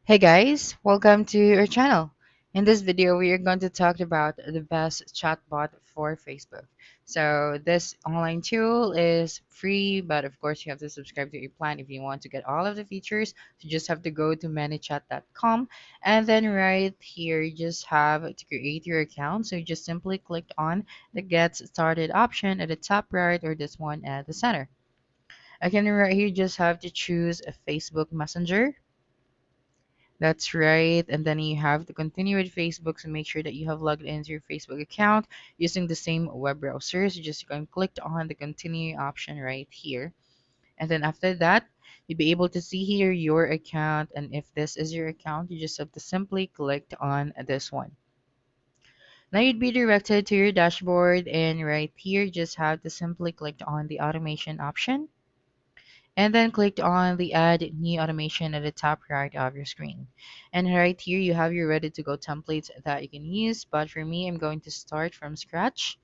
Hey guys, welcome to our channel. In this video, we are going to talk about the best chatbot for Facebook. So this online tool is free, but of course you have to subscribe to a plan if you want to get all of the features. So you just have to go to manychat.com and then right here you just have to create your account. So you just simply click on the get started option at the top right or this one at the center. Again, right here you just have to choose a Facebook Messenger. That's right. And then you have to continue with Facebook. So make sure that you have logged into your Facebook account using the same web browser. So just going to click on the continue option right here. And then after that, you'll be able to see here your account. And if this is your account, you just have to simply click on this one. Now you'd be directed to your dashboard. And right here, you just have to simply click on the automation option and then click on the add new automation at the top right of your screen. And right here you have your ready to go templates that you can use, but for me I'm going to start from scratch.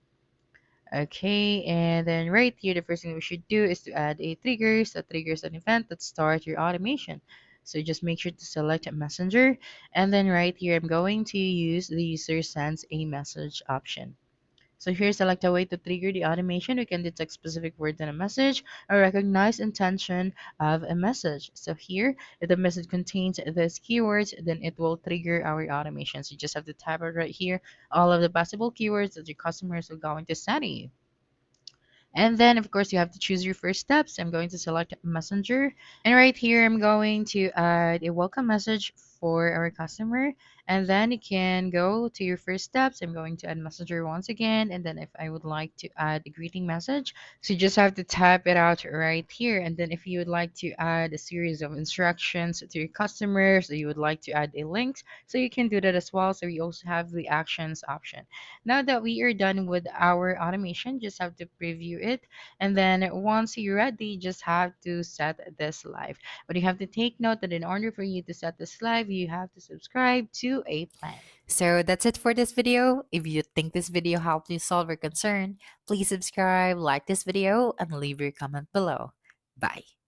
Okay, and then right here the first thing we should do is to add a triggers that triggers an event that starts your automation. So just make sure to select messenger, and then right here I'm going to use the user sends a message option. So here, select a way to trigger the automation. We can detect specific words in a message or recognize intention of a message. So here, if the message contains these keywords, then it will trigger our automation. So you just have to type it right here, all of the possible keywords that your customers are going to send you. And then, of course, you have to choose your first steps. I'm going to select Messenger. And right here, I'm going to add a welcome message for our customer. And then you can go to your first steps. I'm going to add Messenger once again. And then if I would like to add a greeting message, so you just have to type it out right here. And then if you would like to add a series of instructions to your customers, or you would like to add a link, so you can do that as well. So you also have the actions option. Now that we are done with our automation, just have to preview it. And then once you're ready, just have to set this live. But you have to take note that in order for you to set this live, you have to subscribe to a plan. So that's it for this video. If you think this video helped you solve your concern, please subscribe, like this video, and leave your comment below. Bye.